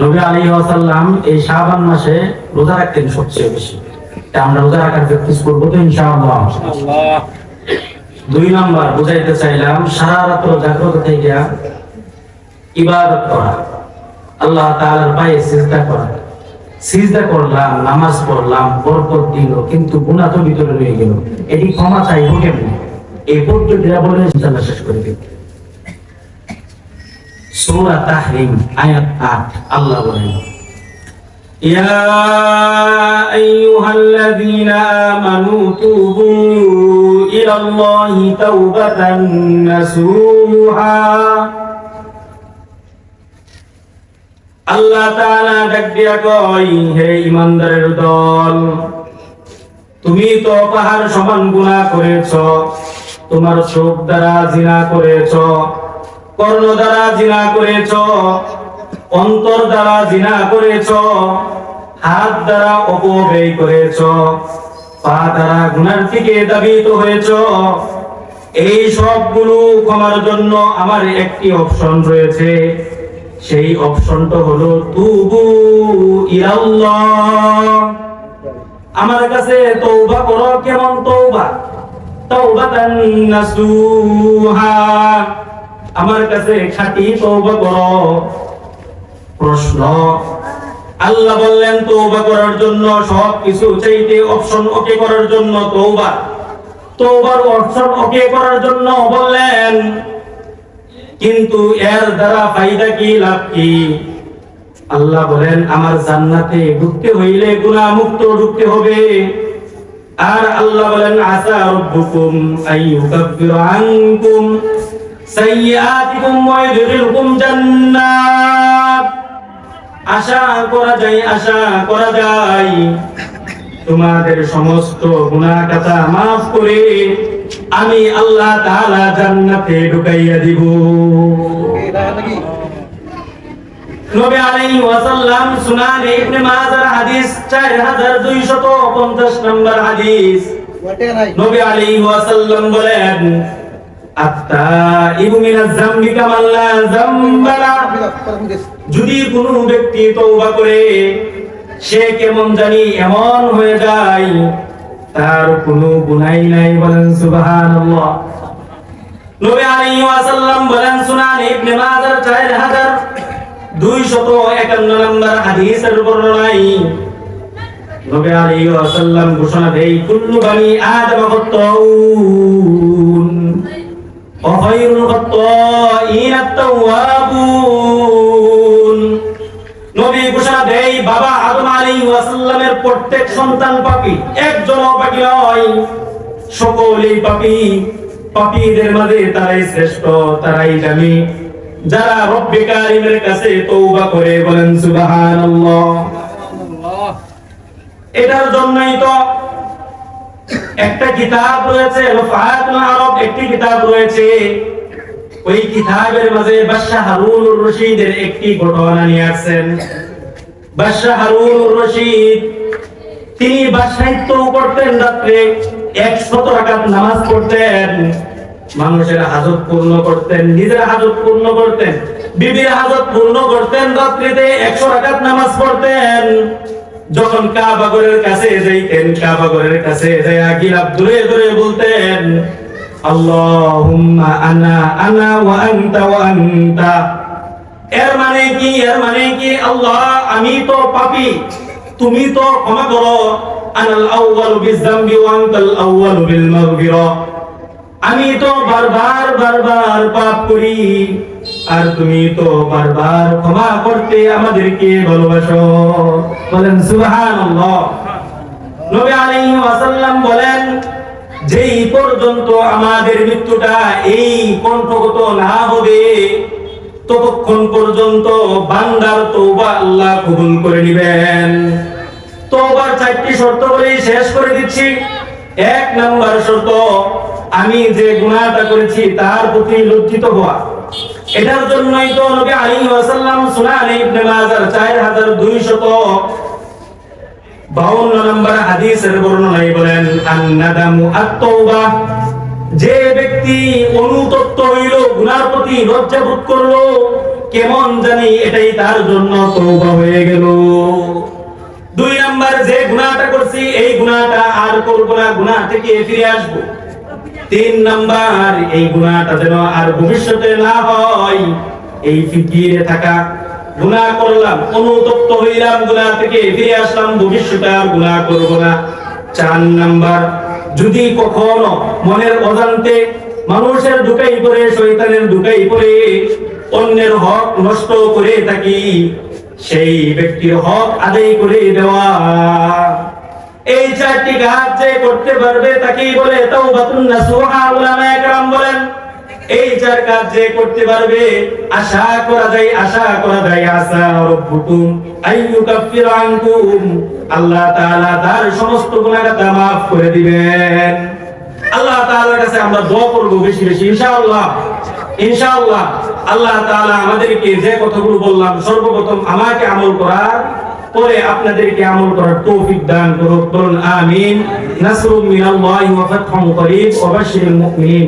নবী আলাইহিস সালাম এই শাবান মাসে রোজা রাখতেন সবচেয়ে বেশি। আমরা রোজা রাখার প্র্যাকটিস করব তো ইনশাআল্লাহ। আল্লাহ। 2 নাম্বার বুঝাইতে চাইলাম সারা রাত জাগ্রত থেকে ইবাদত করা, আল্লাহ তাআলার পায়ে সিজদা করা। সিজদা করলাম, নামাজ পড়লাম, বরকত দিল, কিন্তু গুনাহ তো ভিতরে রয়ে গেল। এটি ক্ষমা চাইবো কেমনে? এই পদ্ধতিটা বলে ইনশাআল্লাহ শেষ করে দেব। সূরা তাহরিম আয়াত 8 আল্লাহ বলেন, ইয়া আইয়ুহাল্লাযীনা আমানু তুবু ইলাল্লাহি তাওবাতান নাসুহা। আল্লাহ তাআলা ডাক দিয়া কয়, হে ঈমানদারের দল, তুমি তো পাহাড় সমান গুনাহ করেছো। তোমার চোখ দ্বারা জিনা করেছো, কর্ণ দ্বারা জিনা করেছো, অন্তর দ্বারা জিনা করেছো, হাত দ্বারা অপব্যয় করেছো, পা দ্বারা গুনার থেকে দাবিত হয়েছো। এই সবগুলো ক্ষমার জন্য আমার একটি অপশন রয়েছে। সেই অপশনটা হলো তুবু ইলাল্লাহ, আমার কাছে তওবা করো। কেমন তওবা? তাওবাতান নাসুহা, আমার কাছে খাঁটি তওবা করো। প্রশ্ন, আল্লাহ বললেন তওবা করার জন্য সবকিছু চাইতে অপশন ওকে করার জন্য তওবা, তওবার অপশন ওকে করার জন্য বললেন, কিন্তু এর দ্বারা ফায়দা কি, লাভ কি? আল্লাহ বলেন আমার জান্নাতে ঢুকতে হইলে গুনাহ মুক্ত ঢুকতে হবে। আর আল্লাহ বলেন আসা রাব্বুকুম আইয়ুকাফিরু আনকুম সাইয়্যাতিকুম ওয়া ইউদখিলকুম জান্নাত। আশা করা যায় তোমাদের সমস্ত গুনাহ খাতা maaf করে আমি আল্লাহ তাআলা জান্নাতে ঢুকাইয়া দিব। নবী আলাইহিস ওয়াসাল্লাম সুনান ইবনে মাজাহ হাদিস 4250 নম্বর হাদিস, নবী আলাইহিস ওয়াসাল্লাম বলেন, আত্তাইবু মিনাজ যামবি কামান লা যামবা লা। যদি কোনো ব্যক্তি তওবা করে সে কেমন জানি এমন হয়ে যায় তার কোনো গুনাহ নাই। বলেন সুবহানাল্লাহ। নবী আলাইহিস ওয়াসাল্লাম বলেন সুনান ইবনে মাজাহ 4251 নম্বর হাদিসের বর্ণনায় নবী আলাইহিস ওয়াসাল্লাম ঘোষণা দেয়, কুল্লু বানি আদম খাত্তাউন ওয়া খায়রুল খাত্তাইন আত-তাওয়াবুন। নবী ঘোষণা দেয় বাবা আদম আলাইহিস ওয়াসাল্লামের প্রত্যেক সন্তান পাপী, একজনও পাপী নয়, সকলেই পাপী। পাপীদের মাঝে তারাই শ্রেষ্ঠ, তারাই দামি যারা রব্বে কারীমের কাছে তওবা করে। বলেন সুবহানাল্লাহ। এটার জন্যই তো একটা কিতাব রয়েছে, লফায়াতুল আরব, একটি কিতাব রয়েছে। ওই কিতাবের মাঝে বাদশাহ হারুনুর রশিদের একটি ঘটনা নিয়ে আসছেন। বাদশাহ হারুনুর রশিদ তিনি বাদশাহিত্ব করতেন, রাত্রে 100 রাকাত নামাজ পড়তেন, মানুষের হাজত পূর্ণ করতেন, নিজের হাজত পূর্ণ করতেন, বিবির হাজত পূর্ণ করতেন। রাত্রিতে 100 রাকাত নামাজ পড়তেন। যখন কাবা ঘরের কাছে যাইতেন, কাবা ঘরের কাছে যাইয়া গিলাপ দূরে দূরে বলতেন, আল্লাহুম্মা আনা আনা ওয়া আনতা ওয়া আনতা। এর মানে কি? এর মানে কি, আল্লাহ আমি তো পাপী, তুমি তো ক্ষমা করো। আনাল আউয়ালু বিয-যামবি ওয়া আনতাল আউয়ালু বিল মাগফিরা। আমি তো বারবার পাপ করি, আর তুমি তো বারবার ক্ষমা করতে আমাদেরকে ভালোবাসো। বলেন সুবহানাল্লাহ। নবী আলাইহিস ওয়াসাল্লাম বলেন, যেই পর্যন্ত আমাদের মৃত্যুটা এই কণ্ঠগত না হবে ততক্ষণ পর্যন্ত বান্দার তওবা আল্লাহ কবুল করে নেবেন। তওবার 4টি শর্ত বলেই শেষ করে দিচ্ছি। 1 নাম্বার শর্ত, আমি যে গুনাহটা করেছি তার প্রতি লজ্জিত হওয়া। এটার জন্যই তো নবী আলাইহিস ওয়াসাল্লাম সুনান ইবনে মাজাহ 4252 নম্বর হাদিসের বর্ণনায় বলেন, আন-নাদামু আত-তাওবা। যে ব্যক্তি অনুতপ্ত হইল, গুনার প্রতি লজ্জা বোধ করলো, কেমন জানি এটাই তার জন্য তওবা হয়ে গেল। 2 নাম্বার যে গুনাহটা করছি এই গুনাহটা আর করব না, গুনাহ থেকে ফিরে আসব। 3 নাম্বার এই গুনাহটা যেন আর ভবিষ্যতে না হয়, এই ফিকিরে থাকা। গুনাহ করলাম, অনুতপ্ত হইলাম, গুনাহ থেকে ফিরে আসলাম, ভবিষ্যতে আর গুনাহ করব না। 4 নাম্বার, যদি কখনো মনের অজান্তে মানুষের ধোঁকায় পড়ে, শয়তানের ধোঁকায় পড়ে অন্যের হক নষ্ট করে থাকি, সেই ব্যক্তির হক আদায় করে দেওয়া। এই 4টি কাজ যে করতে পারবে তাকেই বলে তাওবাতুন নাসুহা। উলামায়ে কেরাম বলেন এই 4 কাজ যে করতে পারবে, আশা করা যায় আসা রাব্বুকুম আইয়ুকাফির আনকুম, আল্লাহ তাআলা তার সমস্ত গুনাহগাতা maaf করে দিবেন। আল্লাহ তাআলার কাছে আমরা দোয়া করব বেশি বেশি, ইনশাআল্লাহ। ইনশাআল্লাহ আল্লাহ তাআলা আমাদেরকে যে কথাগুলো বললাম, সর্বপ্রথম আমাকে আমল করার, পরে আপনাদেরকে আমল করার তৌফিক দান করুন। বলুন আমিন। নাসরুম মিনাল্লাহি ওয়া ফাতহুন করিব ওয়া বাশশিরিল মুমিনিন।